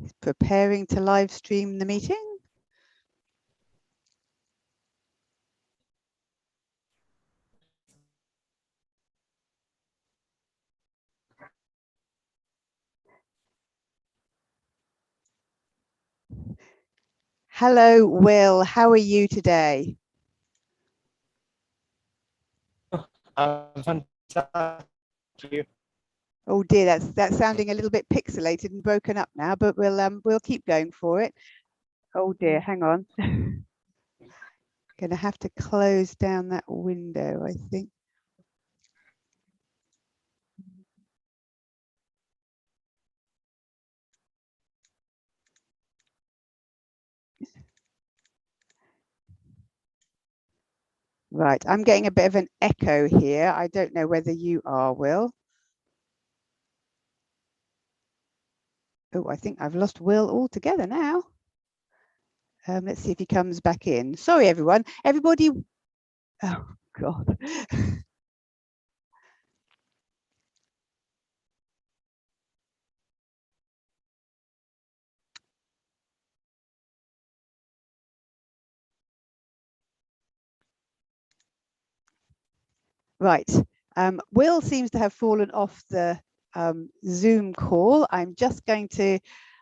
He's preparing to live stream the meeting. Hello, Will. How are you today? Fantastic. Oh dear, that's sounding a little bit pixelated and broken up now, but we'll keep going for it. Oh dear, hang on. Gonna have to close down that window, I think. Right, I'm getting a bit of an echo here. I don't know whether you are, Will. Oh, I think I've lost Will altogether now. Let's see if he comes back in. Sorry, everyone. Everybody. Oh, God. Right. Will seems to have fallen off the Zoom call. I'm just going to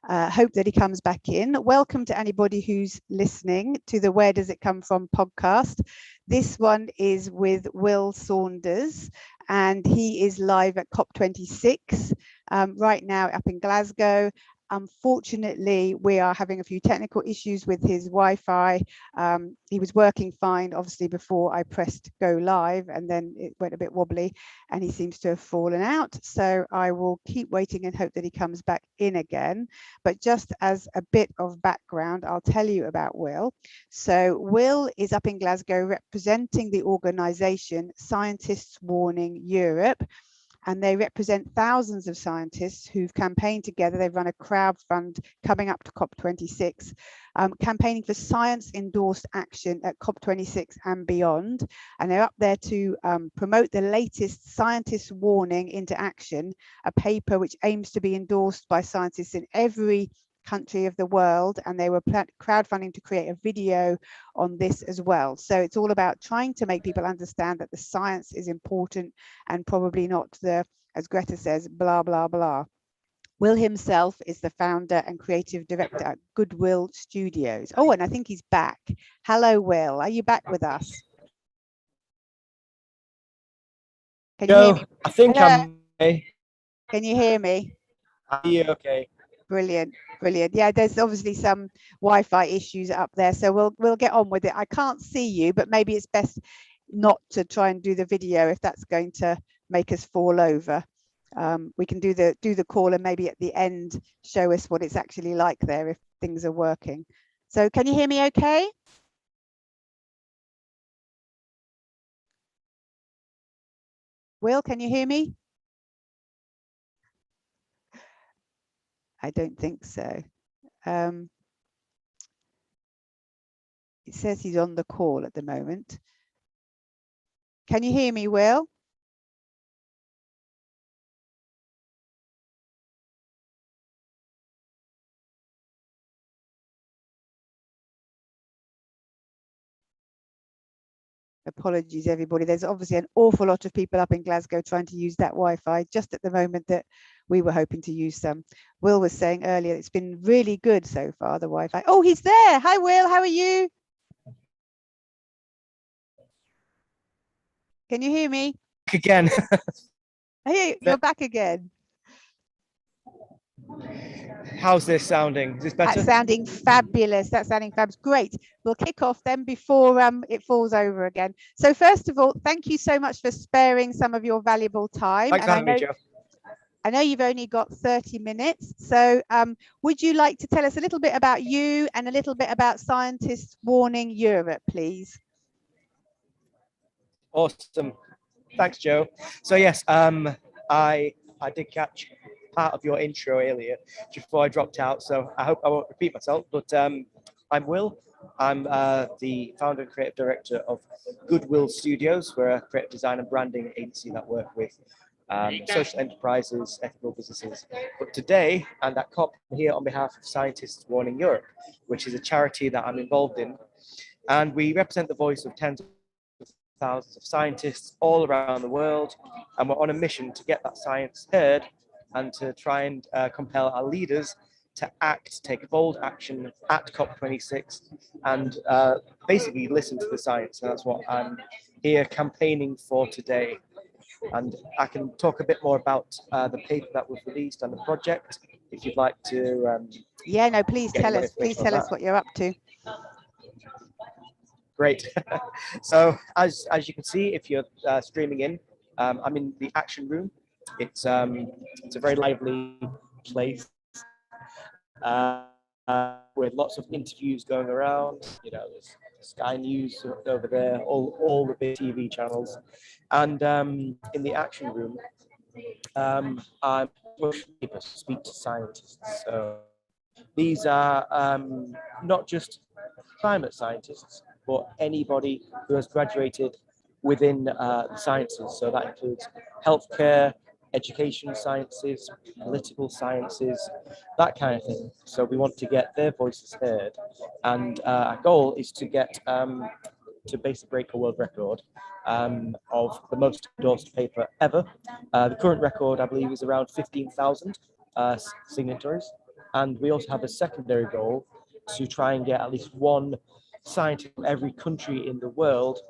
hope that he comes back in. Welcome to anybody who's listening to the Where Does It Come From podcast. This one is with Will Saunders, and he is live at COP26 right now up in Glasgow. Unfortunately, we are having a few technical issues with his Wi-Fi. He was working fine, obviously, before I pressed go live, and then it went a bit wobbly and he seems to have fallen out. So I will keep waiting and hope that he comes back in again. But just as a bit of background, I'll tell you about Will. So Will is up in Glasgow representing the organisation Scientists Warning Europe. And they represent thousands of scientists who've campaigned together. They've run a crowdfund coming up to COP26, campaigning for science-endorsed action at COP26 and beyond. And they're up there to promote the latest Scientists Warning into Action, a paper which aims to be endorsed by scientists in every country of the world, and they were crowdfunding to create a video on this as well. So it's all about trying to make people understand that the science is important and probably not the, as Greta says, blah, blah, blah. Will himself is the founder and creative director at Goodwill Studios. Oh, and I think he's back. Hello, Will. Are you back with us? Can you hear me? I think I'm okay. Can you hear me? Are you okay? Brilliant, brilliant. Yeah, there's obviously some Wi-Fi issues up there, so we'll get on with it. I can't see you, but maybe it's best not to try and do the video if that's going to make us fall over. We can do the call and maybe at the end show us what it's actually like there if things are working. So can you hear me okay? Will, can you hear me? I don't think so. It says he's on the call at the moment. Can you hear me, Will? Apologies, everybody. There's obviously an awful lot of people up in Glasgow trying to use that Wi-Fi just at the moment that we were hoping to use some. Will was saying earlier it's been really good so far, the Wi-Fi. Oh, he's there. Hi, Will. How are you? Can you hear me? Again. Hey, you're back again. How's this sounding? Is this better? That's sounding fabulous. That's sounding fabulous. Great. We'll kick off then before it falls over again. So first of all, thank you so much for sparing some of your valuable time. Thanks for having me, Jo. I know you've only got 30 minutes. So would you like to tell us a little bit about you and a little bit about Scientists Warning Europe, please? Awesome. Thanks, Jo. So yes, I did catch part of your intro earlier just before I dropped out, so I hope I won't repeat myself, but I'm Will. I'm the founder and creative director of Goodwill Studios. We're a creative design and branding agency that work with social enterprises, ethical businesses. But today, and at COP, I'm here on behalf of Scientists Warning Europe, which is a charity that I'm involved in. And we represent the voice of tens of thousands of scientists all around the world. And we're on a mission to get that science heard and to try and compel our leaders to act, take bold action at COP26 and basically listen to the science. And that's what I'm here campaigning for today. And I can talk a bit more about the paper that was released and the project if you'd like to. Yeah, no, please tell us. Please tell us what you're up to. Great. So as you can see, if you're streaming in, I'm in the action room. It's a very lively place with lots of interviews going around. You know, there's Sky News over there, all the big TV channels, and in the action room, I'm able to speak to scientists. So these are not just climate scientists, but anybody who has graduated within the sciences. So that includes healthcare, education sciences, political sciences, that kind of thing. So we want to get their voices heard. And our goal is to get to basically break a world record of the most endorsed paper ever. The current record, I believe, is around 15,000 signatories. And we also have a secondary goal to try and get at least one scientist from every country in the world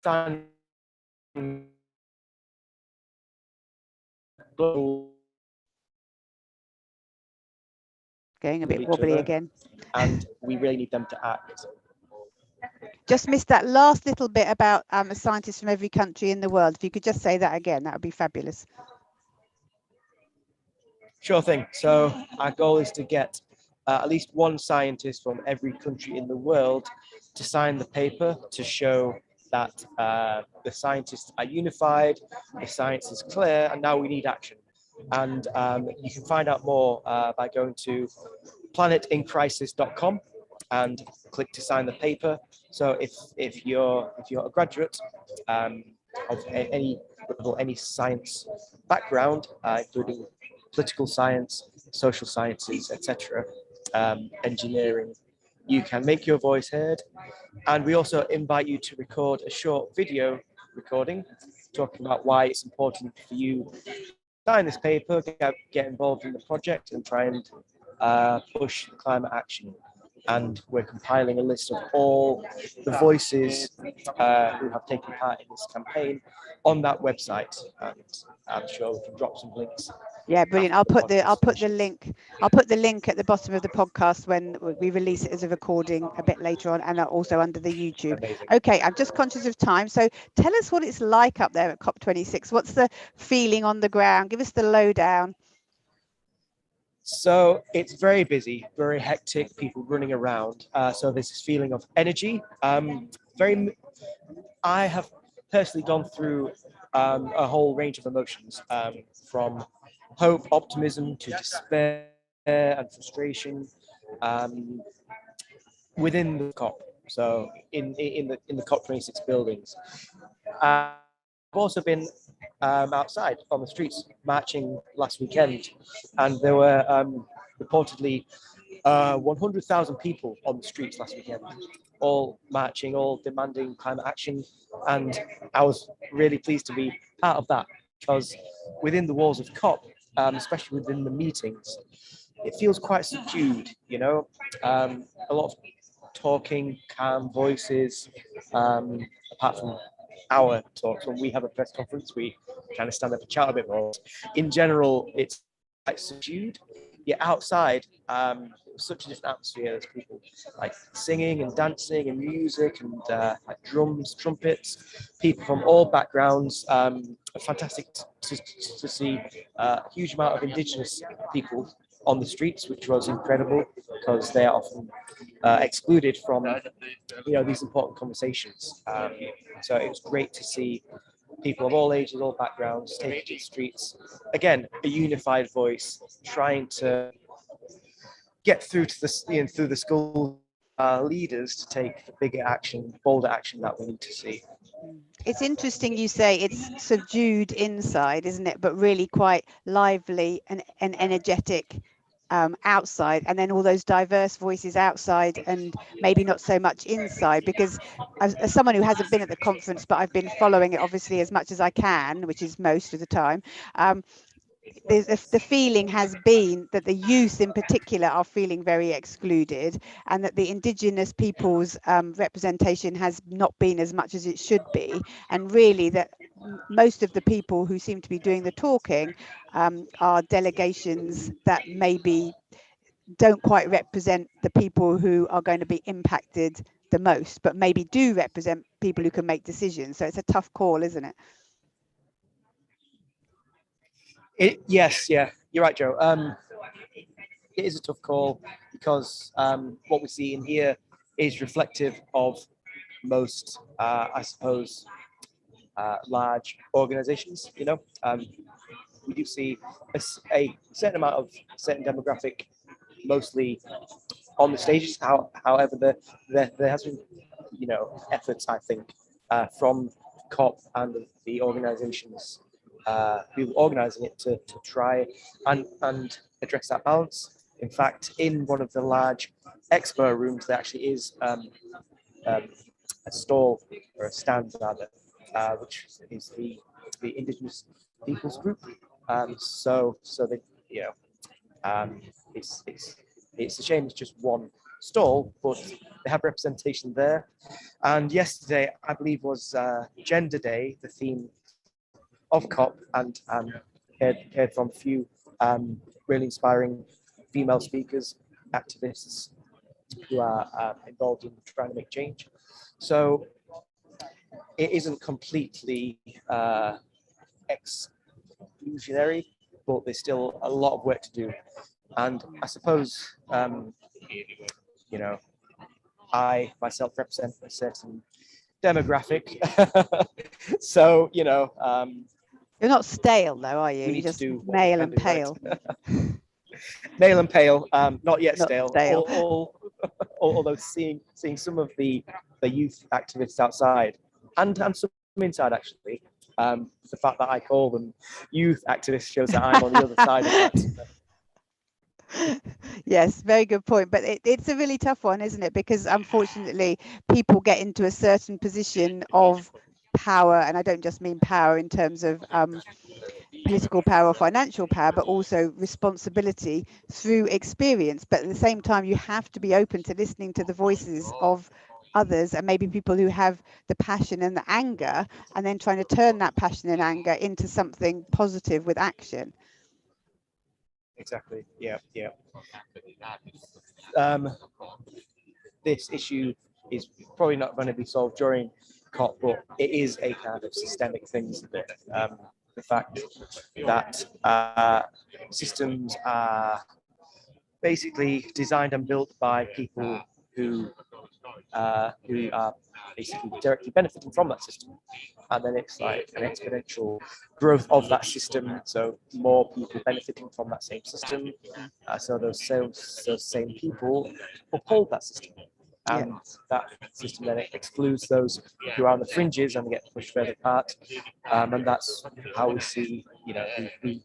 signing global. Going a bit wobbly again. And we really need them to act. Just missed that last little bit about a scientist from every country in the world. If you could just say that again, that would be fabulous. Sure thing. So our goal is to get at least one scientist from every country in the world to sign the paper to show that the scientists are unified, the science is clear, and now we need action. And you can find out more by going to planetincrisis.com and click to sign the paper. So if you're a graduate of any science background, including political science, social sciences, etc., engineering, you can make your voice heard. And we also invite you to record a short video recording talking about why it's important for you to sign this paper, get involved in the project, and try and push climate action. And we're compiling a list of all the voices who have taken part in this campaign on that website, and I'm sure we can drop some links. Yeah, brilliant. I'll put the link at the bottom of the podcast when we release it as a recording a bit later on, and also under the YouTube. Amazing. Okay, I'm just conscious of time, so tell us what it's like up there at COP26. What's the feeling on the ground? Give us the lowdown. So it's very busy, very hectic, people running around. So there's this feeling of energy. I have personally gone through a whole range of emotions, from hope, optimism to despair and frustration within the COP. So in the COP26 buildings. I've also been outside on the streets marching last weekend, and there were reportedly 100,000 people on the streets last weekend, all marching, all demanding climate action. And I was really pleased to be part of that, because within the walls of COP, especially within the meetings, it feels quite subdued, you know, a lot of talking, calm voices, apart from our talks. When we have a press conference, we kind of stand up and chat a bit more. In general, it's quite subdued. Yet outside, it was such a different atmosphere. There's people like singing and dancing and music and like drums, trumpets, people from all backgrounds. Fantastic to see a huge amount of Indigenous people on the streets, which was incredible, because they are often excluded from these important conversations. So it was great to see people of all ages, all backgrounds, taking to the streets. Again, a unified voice, trying to get through to the school leaders to take the bigger action, bolder action that we need to see. It's interesting you say it's subdued inside, isn't it? But really quite lively and energetic outside, and then all those diverse voices outside and maybe not so much inside. Because as someone who hasn't been at the conference, but I've been following it obviously as much as I can, which is most of the time, the feeling has been that the youth in particular are feeling very excluded, and that the indigenous people's representation has not been as much as it should be, and really that most of the people who seem to be doing the talking are delegations that maybe don't quite represent the people who are going to be impacted the most, but maybe do represent people who can make decisions. So it's a tough call, isn't it? Yes, yeah, you're right, Joe. It is a tough call because what we see in here is reflective of most, I suppose, large organizations. We do see a certain amount of certain demographic, mostly on the stages. However, there has been, efforts, I think, from COP and the organizations who are organizing it to try and address that balance. In fact, in one of the large expo rooms, there actually is a stall or a stand rather, which is the Indigenous Peoples Group. So they, it's a shame it's just one stall, but they have representation there. And yesterday, I believe, was Gender Day, the theme of COP, and heard from a few really inspiring female speakers, activists who are involved in trying to make change. So it isn't completely exclusionary, but there's still a lot of work to do. And I suppose, I myself represent a certain demographic. So, You're not stale though, are you? we You're need to just do male and pale. Right. Male and pale, not yet Not stale. stale. Although seeing some of the youth activists outside and some inside actually, the fact that I call them youth activists shows that I'm on the other side of that. Yes, very good point. But it's a really tough one, isn't it? Because unfortunately, people get into a certain position of power, and I don't just mean power in terms of political power or financial power, but also responsibility through experience. But at the same time, you have to be open to listening to the voices of others, and maybe people who have the passion and the anger, and then trying to turn that passion and anger into something positive with action. Exactly. Yeah. This issue is probably not going to be solved during COP, but it is a kind of systemic thing, isn't it? The fact that systems are basically designed and built by people who are basically directly benefiting from that system, and then it's like an exponential growth of that system. So more people benefiting from that same system. So those same people uphold that system, and that system then excludes those who are on the fringes and get pushed further apart. And that's how we see, the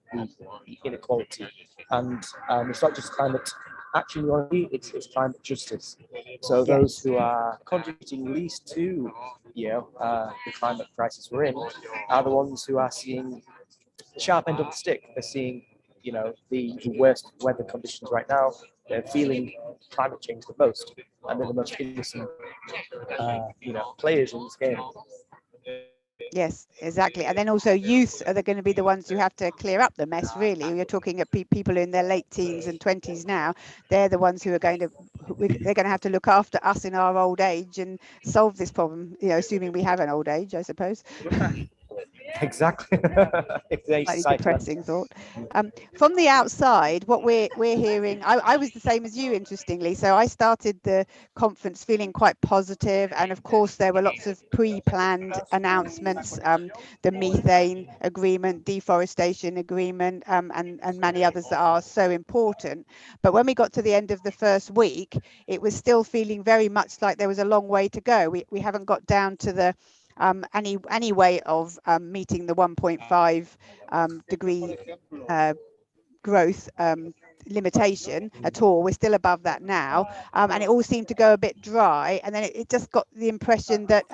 inequality. And it's not just climate action we want to see, it's climate justice. So those who are contributing least to, the climate crisis we're in, are the ones who are seeing the sharp end of the stick. They're seeing, the worst weather conditions right now. They're feeling climate change the most, and they're the most innocent, players in this game. Yes, exactly. And then also youth are going to be the ones who have to clear up the mess, really. You're talking at people in their late teens and 20s now. They're the ones who are they're going to have to look after us in our old age and solve this problem, assuming we have an old age, I suppose. Exactly. Slightly depressing thought. From the outside, what we're hearing, I was the same as you, interestingly. So I started the conference feeling quite positive, and of course there were lots of pre-planned announcements, the methane agreement, deforestation agreement, and many others that are so important. But when we got to the end of the first week, it was still feeling very much like there was a long way to go. We haven't got down to the any way of meeting the 1.5 degree growth limitation at all. We're still above that now, and it all seemed to go a bit dry, and then it just got the impression that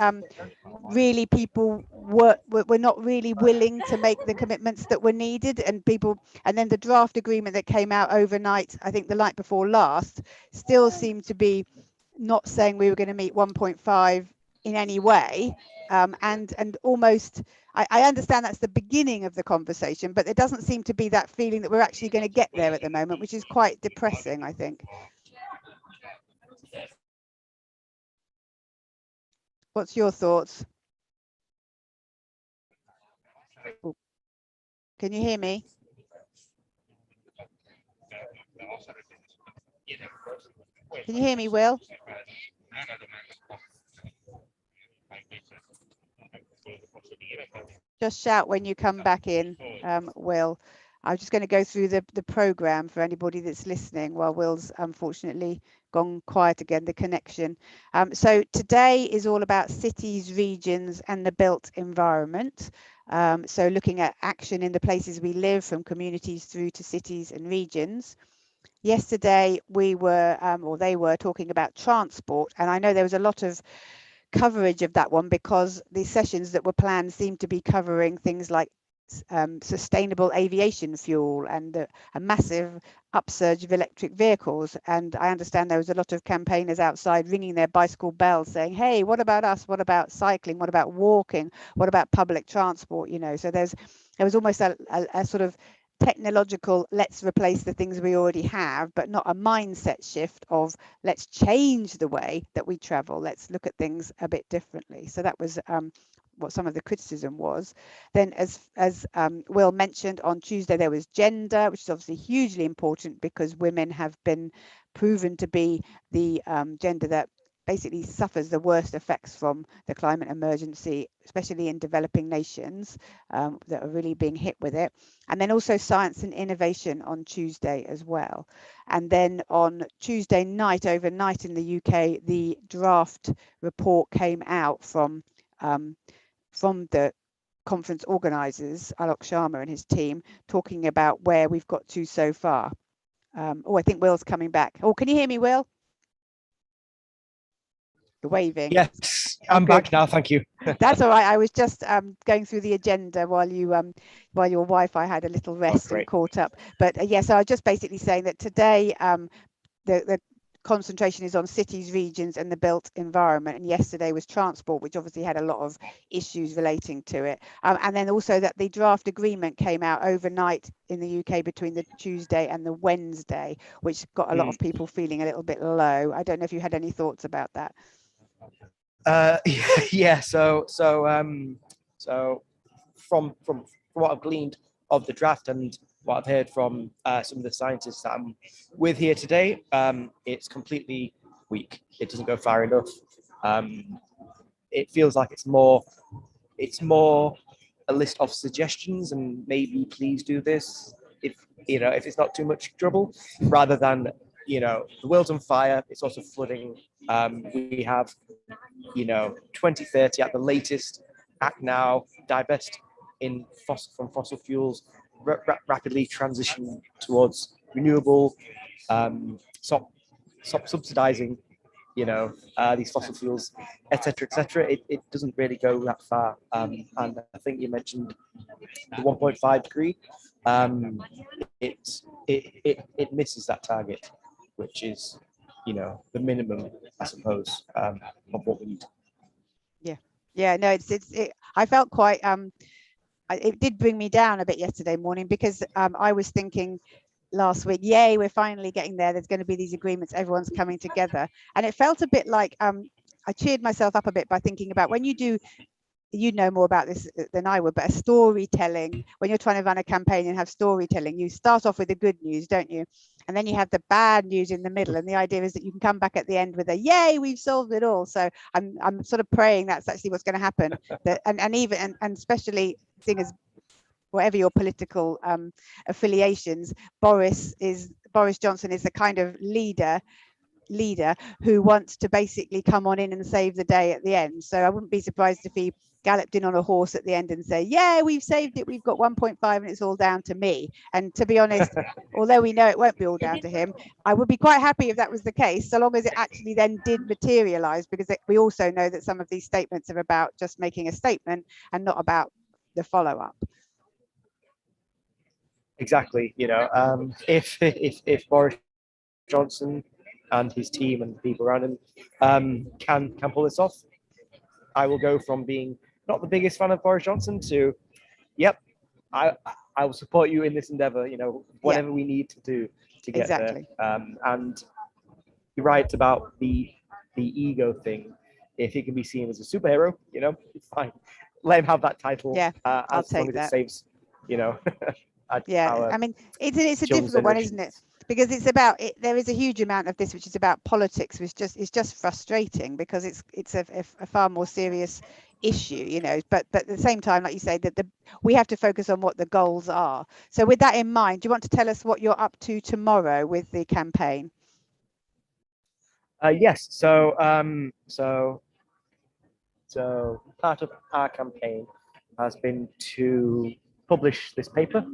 really people were not really willing to make the commitments that were needed, and then the draft agreement that came out overnight, I think the night before last, still seemed to be not saying we were going to meet 1.5 in any way, and almost I understand that's the beginning of the conversation, but there doesn't seem to be that feeling that we're actually going to get there at the moment, which is quite depressing, I think. What's your thoughts? Ooh. Can you hear me? Can you hear me, Will? Just shout when you come back in, Will. I'm just going to go through the program for anybody that's listening while Will's unfortunately gone quiet again, the connection. So today is all about cities, regions and the built environment. So looking at action in the places we live, from communities through to cities and regions. Yesterday we were, or they were, talking about transport, and I know there was a lot of coverage of that one because the sessions that were planned seemed to be covering things like sustainable aviation fuel and a massive upsurge of electric vehicles. And I understand there was a lot of campaigners outside ringing their bicycle bells saying, hey, what about us? What about cycling? What about walking? What about public transport? You know, so there was almost a sort of technological, let's replace the things we already have, but not a mindset shift of let's change the way that we travel. Let's look at things a bit differently. So that was what some of the criticism was. Then as Will mentioned, on Tuesday there was gender, which is obviously hugely important because women have been proven to be the gender that basically suffers the worst effects from the climate emergency, especially in developing nations that are really being hit with it. And then also science and innovation on Tuesday as well. And then on Tuesday night, overnight in the UK, the draft report came out from the conference organisers, Alok Sharma and his team, talking about where we've got to so far. Oh, I think Will's coming back. Oh, can you hear me, Will? You're waving. Yes, I'm back now. Thank you. That's all right. I was just going through the agenda while your Wi-Fi had a little rest and caught up. But yes, I was just basically saying that today the concentration is on cities, regions and the built environment, and yesterday was transport, which obviously had a lot of issues relating to it, and then also that the draft agreement came out overnight in the UK between the Tuesday and the Wednesday, which got a lot of people feeling a little bit low. I don't know if you had any thoughts about that. Yeah, so from what I've gleaned of the draft and what I've heard from some of the scientists that I'm with here today, it's completely weak. It doesn't go far enough. It feels like it's more a list of suggestions and maybe please do this if it's not too much trouble, rather than the world's on fire. It's also flooding. We have 2030 at the latest. Act now. Divest from fossil fuels. Rapidly transition towards renewable. Stop subsidizing these fossil fuels, etc., etc. It doesn't really go that far. And I think you mentioned the 1.5 degree. It misses that target, which is the minimum, I suppose, of what we need. Yeah, no, I felt quite it did bring me down a bit yesterday morning because I was thinking last week, yay, we're finally getting there. There's going to be these agreements, everyone's coming together. And it felt a bit like I cheered myself up a bit by thinking about when you do, you know more about this than I would, but a storytelling, when you're trying to run a campaign and have storytelling, you start off with the good news, don't you? And then you have the bad news in the middle. And the idea is that you can come back at the end with a yay, we've solved it all. So I'm sort of praying that's actually what's going to happen. That and especially seeing as whatever your political affiliations, Boris Johnson is the kind of leader who wants to basically come on in and save the day at the end. So I wouldn't be surprised if he galloped in on a horse at the end and say, yeah, we've saved it, we've got 1.5 and it's all down to me. And to be honest, although we know it won't be all down to him, I would be quite happy if that was the case, so long as it actually then did materialize, because we also know that some of these statements are about just making a statement and not about the follow-up. Exactly. If Boris Johnson and his team and the people around him can pull this off, I will go from being not the biggest fan of Boris Johnson to, yep, I will support you in this endeavor. Whatever we need to do to get there. And you're right about the ego thing. If he can be seen as a superhero, it's fine. Let him have that title. I'll take as that. It saves, I mean, it's a difficult one, isn't it? Because it's about it. There is a huge amount of this which is about politics, which it's just frustrating, because it's a far more serious issue, but at the same time, like you say, that we have to focus on what the goals are. So with that in mind, do you want to tell us what you're up to tomorrow with the campaign? Yes. So part of our campaign has been to publish this paper,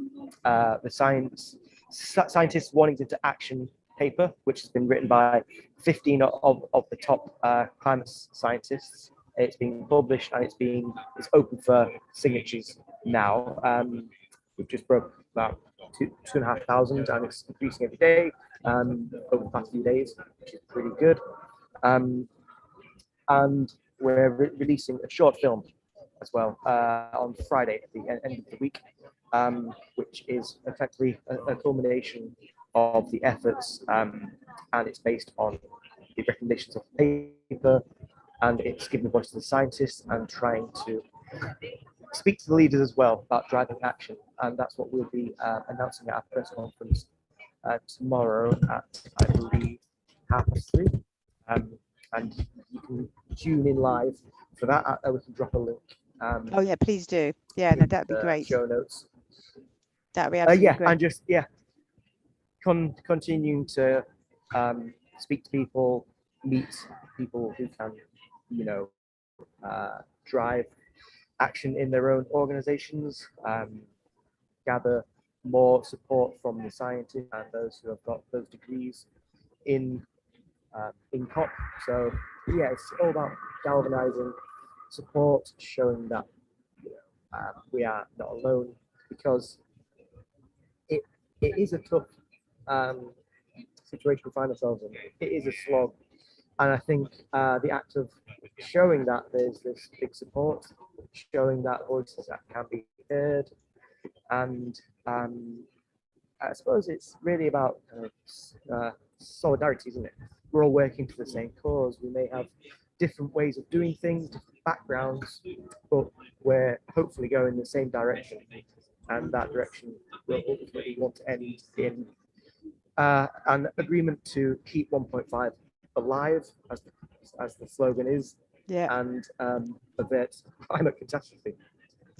the scientists wanting into action paper, which has been written by 15 of the top climate scientists. It's being published and it's open for signatures now. We've just broke about 2,500, and it's increasing every day over the past few days, which is pretty good. And we're releasing a short film as well on Friday at the end of the week, which is effectively a culmination of the efforts, and it's based on the recommendations of the paper, and it's giving voice to the scientists and trying to speak to the leaders as well about driving action. And that's what we'll be announcing at our press conference tomorrow at, I believe, 3:30. And you can tune in live for that. We can drop a link. Oh yeah, please do. Yeah, no, that'd be great. Show notes. That'd be absolutely great. And just continuing to speak to people, meet people who can, drive action in their own organizations, gather more support from the scientists and those who have got those degrees in COP. So it's all about galvanizing support, showing that we are not alone, because it is a tough situation we find ourselves in. It is a slog, and I think the act of showing that there's this big support, showing that voices that can be heard, and I suppose it's really about solidarity, isn't it? We're all working for the same cause. We may have different ways of doing things, different backgrounds, but we're hopefully going in the same direction, and that direction will ultimately want to end in an agreement to keep 1.5 alive, as the slogan is, and avert climate catastrophe.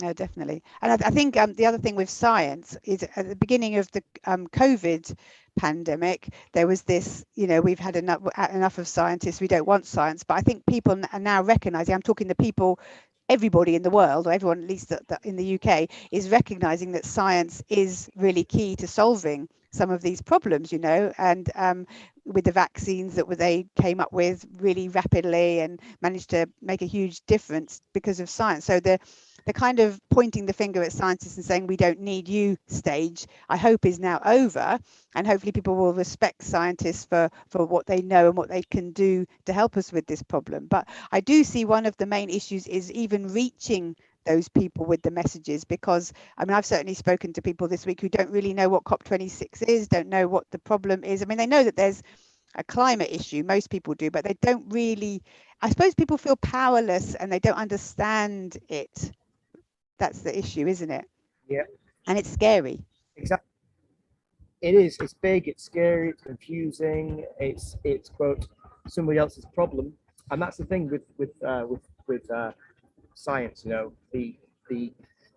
No, definitely. And I think the other thing with science is, at the beginning of the COVID pandemic, there was this, we've had enough of scientists, we don't want science. But I think people are now recognizing, I'm talking to people, everybody in the world, or everyone at least in the UK, is recognizing that science is really key to solving some of these problems, and with the vaccines that they came up with really rapidly and managed to make a huge difference because of science. So the kind of pointing the finger at scientists and saying we don't need you stage, I hope, is now over, and hopefully people will respect scientists for what they know and what they can do to help us with this problem. But I do see one of the main issues is even reaching those people with the messages, because I've certainly spoken to people this week who don't really know what COP26 is, don't know what the problem is. They know that there's a climate issue, most people do, but they don't really, I suppose people feel powerless and they don't understand it. That's the issue, isn't it? Yeah. And it's scary. Exactly. It is. It's big. It's scary. It's confusing. It's quote somebody else's problem, and that's the thing with science.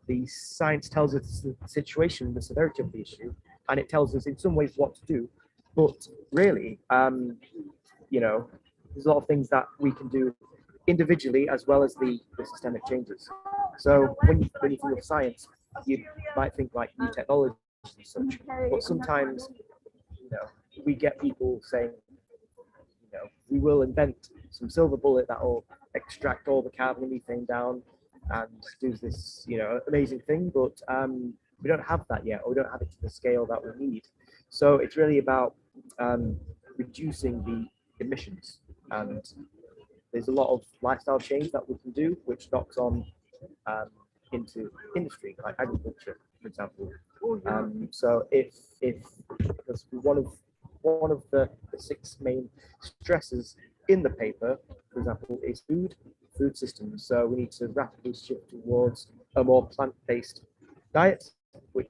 The science tells us the situation, the severity of the issue, and it tells us in some ways what to do. But really, there's a lot of things that we can do individually as well as the systemic changes. So when you think of science, you might think like new technologies and such, but sometimes we get people saying, we will invent some silver bullet that will extract all the carbon and methane down and do this, amazing thing, but we don't have that yet, or we don't have it to the scale that we need. So it's really about reducing the emissions, and there's a lot of lifestyle change that we can do, which knocks on into industry, like agriculture, for example. So if because one of the 6 main stresses in the paper, for example, is food systems. So we need to rapidly shift towards a more plant-based diet, which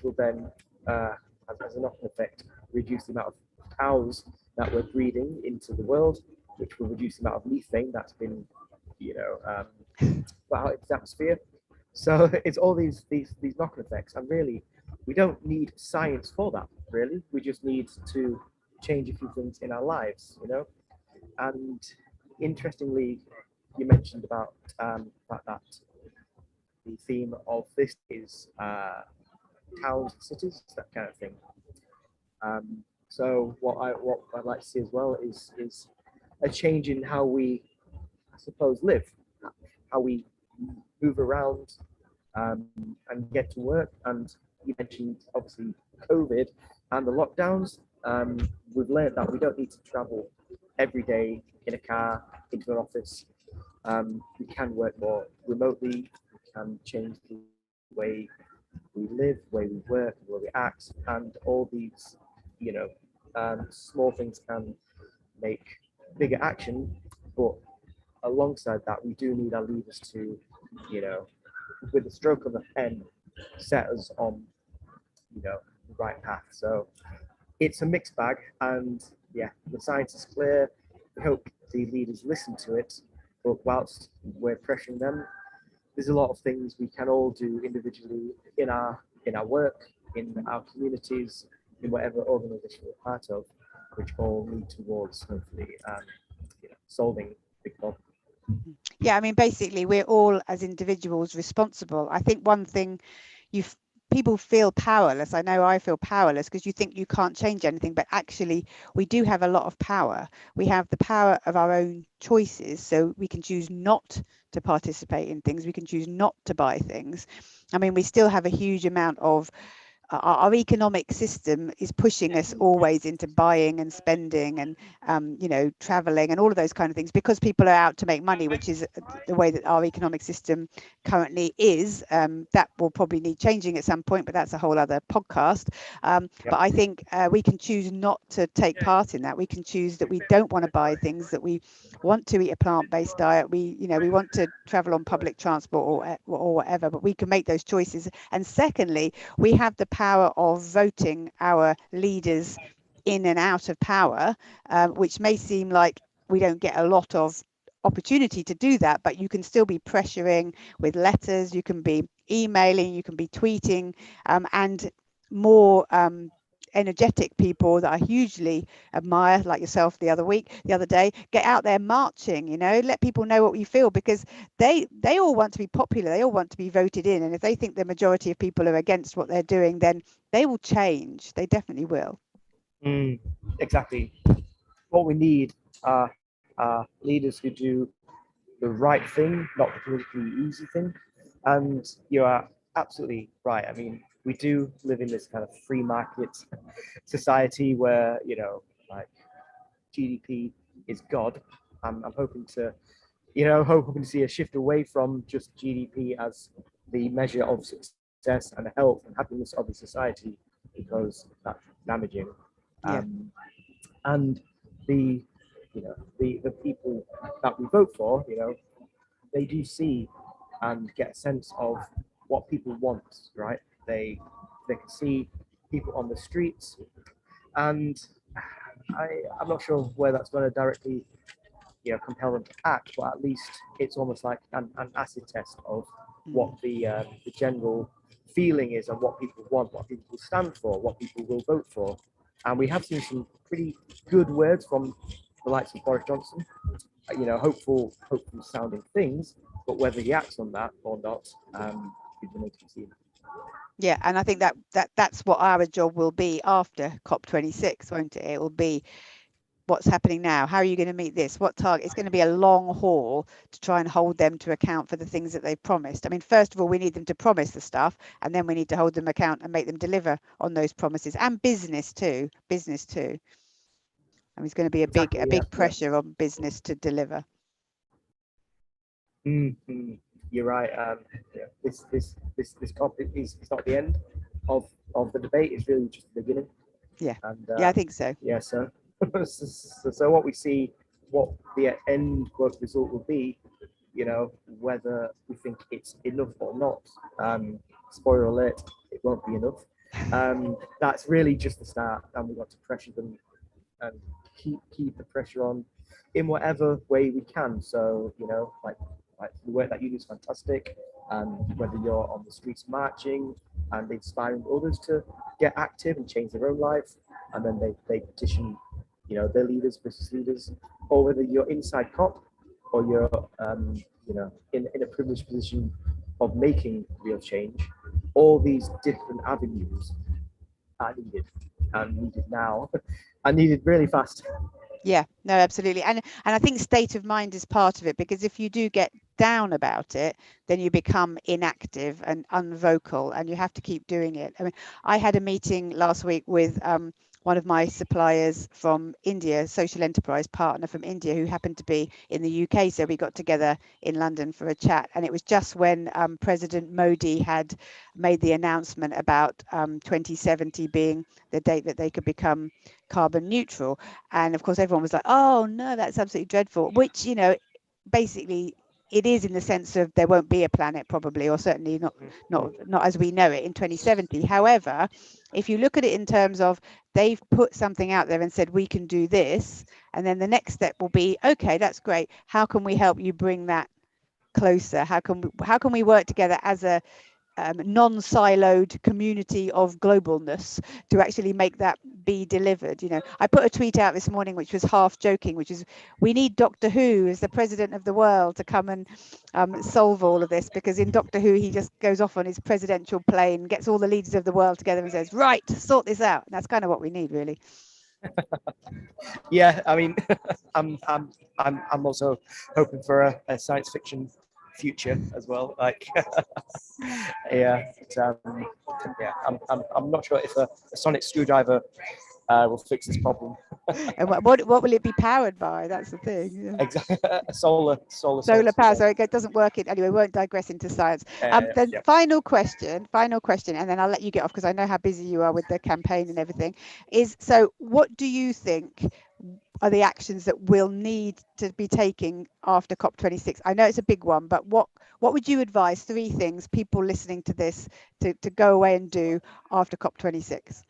will then, as a knock-on effect, reduce the amount of cows that we're breeding into the world, which will reduce the amount of methane that's been, put out into the atmosphere. So it's all these knock-on effects, and really, we don't need science for that. Really, we just need to change a few things in our lives, And interestingly, you mentioned about that the theme of this is towns and cities, that kind of thing. So what I'd like to see as well is a change in how we, I suppose, live, how we move around and get to work. And you mentioned obviously COVID and the lockdowns. We've learned that we don't need to travel every day in a car into an office. We can work more remotely. We can change the way we live, the way we work, the way we act, and all these, small things can make bigger action. But alongside that, we do need our leaders to, with the stroke of a pen, set us on, the right path. So it's a mixed bag, and yeah, the science is clear. We hope the leaders listen to it, but whilst we're pressuring them, there's a lot of things we can all do individually in our work, in our communities, in whatever organisation we're part of, which all lead towards hopefully solving big problems. Yeah, I mean, basically, we're all as individuals responsible. I think one thing people feel powerless. I know I feel powerless because you think you can't change anything, but actually we do have a lot of power. We have the power of our own choices, so we can choose not to participate in things. We can choose not to buy things. I mean, we still have a huge amount of our economic system is pushing us always into buying and spending and traveling and all of those kind of things, because people are out to make money, which is the way that our economic system currently is. That will probably need changing at some point, but that's a whole other podcast. But I think we can choose not to take part in that. We can choose that we don't want to buy things, that we want to eat a plant-based diet. We want to travel on public transport or whatever, but we can make those choices. And secondly, we have the power of voting our leaders in and out of power, which may seem like we don't get a lot of opportunity to do that, but you can still be pressuring with letters, you can be emailing, you can be tweeting, and more energetic people that I hugely admire, like yourself the other day, get out there marching, let people know what we feel, because they all want to be popular, they all want to be voted in, and if they think the majority of people are against what they're doing, then they will change. They definitely will. Exactly. What we need are leaders who do the right thing, not the politically easy thing. And you are absolutely right. I mean, we do live in this kind of free market society where, like GDP is God. I'm hoping to, hoping to see a shift away from just GDP as the measure of success and health and happiness of the society, because that's damaging. Yeah. And the people that we vote for, they do see and get a sense of what people want, right? They can see people on the streets, and I'm not sure where that's going to directly, compel them to act, but at least it's almost like an acid test of what the general feeling is and what people want, what people stand for, what people will vote for. And we have seen some pretty good words from the likes of Boris Johnson, hopeful sounding things, but whether he acts on that or not, is remains to be seen. Yeah, and I think that's what our job will be after COP26, won't it? It will be what's happening now. How are you going to meet this? What target? It's going to be a long haul to try and hold them to account for the things that they've promised. I mean, first of all, we need them to promise the stuff, and then we need to hold them account and make them deliver on those promises. And business too. I mean, it's going to be a big pressure on business to deliver. Mm-hmm. You're right. This COP is not the end of the debate. It's really just the beginning. Yeah. And, I think so. Yeah. So, so what we see, what the end quote result will be, whether we think it's enough or not. Spoiler alert: it won't be enough. That's really just the start, and we've got to pressure them and keep the pressure on in whatever way we can. So like the work that you do is fantastic, and whether you're on the streets marching and inspiring others to get active and change their own life, and then they petition their leaders, business leaders, or whether you're inside COP or you're in a privileged position of making real change. All these different avenues are needed, and needed now, and needed really fast. Yeah, no, absolutely. And I think state of mind is part of it, because if you do get down about it, then you become inactive and unvocal, and you have to keep doing it. I mean, I had a meeting last week with one of my suppliers from India, social enterprise partner from India, who happened to be in the UK. So we got together in London for a chat, and it was just when President Modi had made the announcement about 2070 being the date that they could become carbon neutral. And of course, everyone was like, oh no, that's absolutely dreadful, which, basically it is, in the sense of there won't be a planet probably, or certainly not as we know it in 2070. However, if you look at it in terms of they've put something out there and said we can do this, and then the next step will be, okay, that's great, how can we help you bring that closer? How can we work together as a non-siloed community of globalness to actually make that be delivered? I put a tweet out this morning which was half joking, which is, we need Doctor Who as the president of the world to come and solve all of this, because in Doctor Who he just goes off on his presidential plane, gets all the leaders of the world together and says, right, sort this out. And that's kind of what we need, really. Yeah, I mean, I'm also hoping for a science fiction future as well. Like, yeah, I'm not sure if a sonic screwdriver will fix this problem. And what will it be powered by? That's the thing. Yeah. Exactly. solar power. So it doesn't work. Anyway, we won't digress into science. Final question, and then I'll let you get off, because I know how busy you are with the campaign and everything. Is, so what do you think are the actions that we'll need to be taking after COP26? I know it's a big one, but what would you advise, 3 things people listening to this to go away and do after COP26?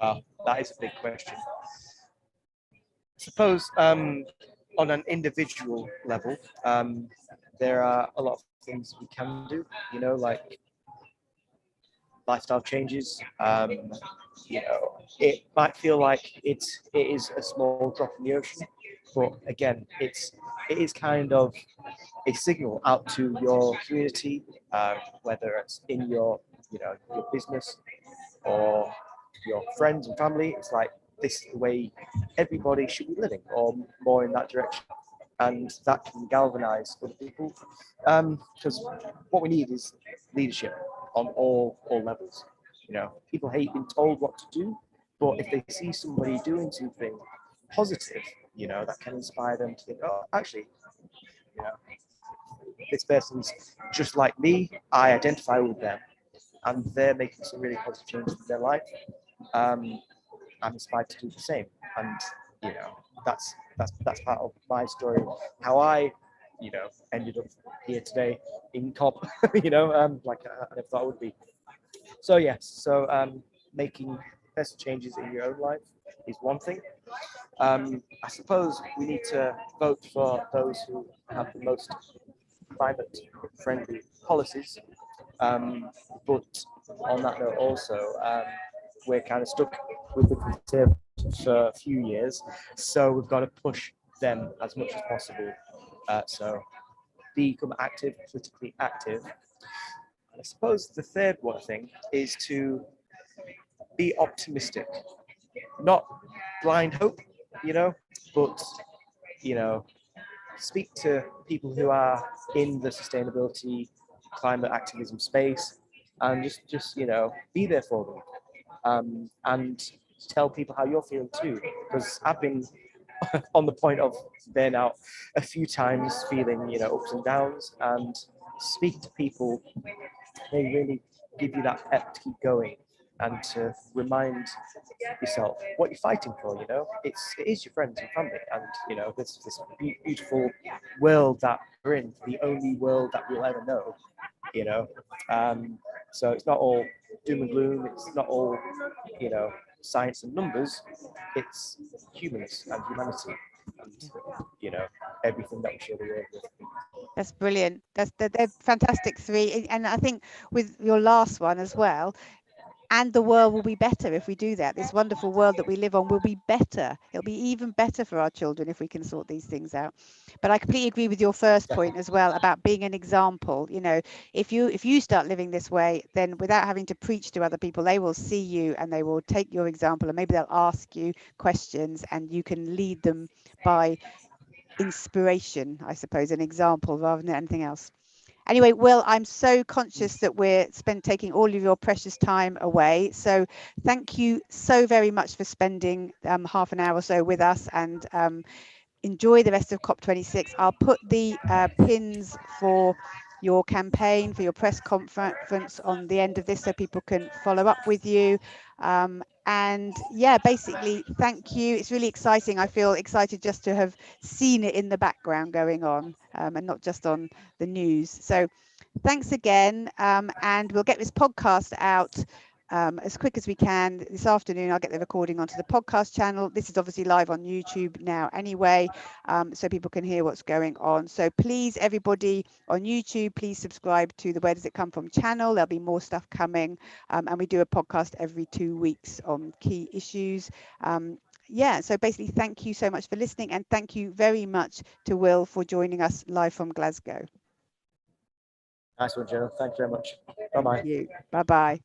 Wow, that is a big question. I suppose on an individual level, there are a lot of things we can do, like lifestyle changes. It might feel like it is a small drop in the ocean, but again, it is kind of a signal out to your community, whether it's in your business or your friends and family. It's like, this is the way everybody should be living, or more in that direction, and that can galvanize other people. Because what we need is leadership on all levels. People hate being told what to do, but if they see somebody doing something positive, that can inspire them to think, oh, actually, this person's just like me. I identify with them, and they're making some really positive changes in their life. I'm inspired to do the same, and that's part of my story, how I ended up here today in COP. Like I never thought I would be. So yes, making best changes in your own life is one thing. I suppose we need to vote for those who have the most climate friendly policies. But on that note also, we're kind of stuck with the Conservatives for a few years, so we've got to push them as much as possible. So become active, politically active. And I suppose the third one thing is to be optimistic, not blind hope, but speak to people who are in the sustainability, climate activism space, and just be there for them, and tell people how you're feeling too. Because I've been on the point of burnout a few times, feeling ups and downs, and speaking to people, they really give you that pep to keep going and to remind yourself what you're fighting for. It is your friends and family, and this beautiful world that we're in, the only world that we'll ever know. So it's not all doom and gloom. It's not all science and numbers. It's humans and humanity, and everything that we share the world with. That's brilliant. They're fantastic three. And I think with your last one as well, and the world will be better if we do that. This wonderful world that we live on will be better. It'll be even better for our children if we can sort these things out. But I completely agree with your first point as well about being an example. If you start living this way, then without having to preach to other people, they will see you and they will take your example, and maybe they'll ask you questions, and you can lead them by inspiration, I suppose, an example rather than anything else. Anyway, Will, I'm so conscious that we're taking all of your precious time away. So thank you so very much for spending half an hour or so with us, and enjoy the rest of COP26. I'll put the pins for your campaign, for your press conference on the end of this so people can follow up with you. And yeah, basically, thank you. It's really exciting. I feel excited just to have seen it in the background going on, and not just on the news. So thanks again. And we'll get this podcast out as quick as we can this afternoon. I'll get the recording onto the podcast channel. This is obviously live on YouTube now anyway, so people can hear what's going on. So please, everybody on YouTube, please subscribe to the Where Does It Come From channel. There'll be more stuff coming, and we do a podcast every 2 weeks on key issues. Yeah, so basically, thank you so much for listening, and thank you very much to Will for joining us live from Glasgow. Nice one, Joe. Thank you very much. Bye-bye. Thank you. Bye-bye.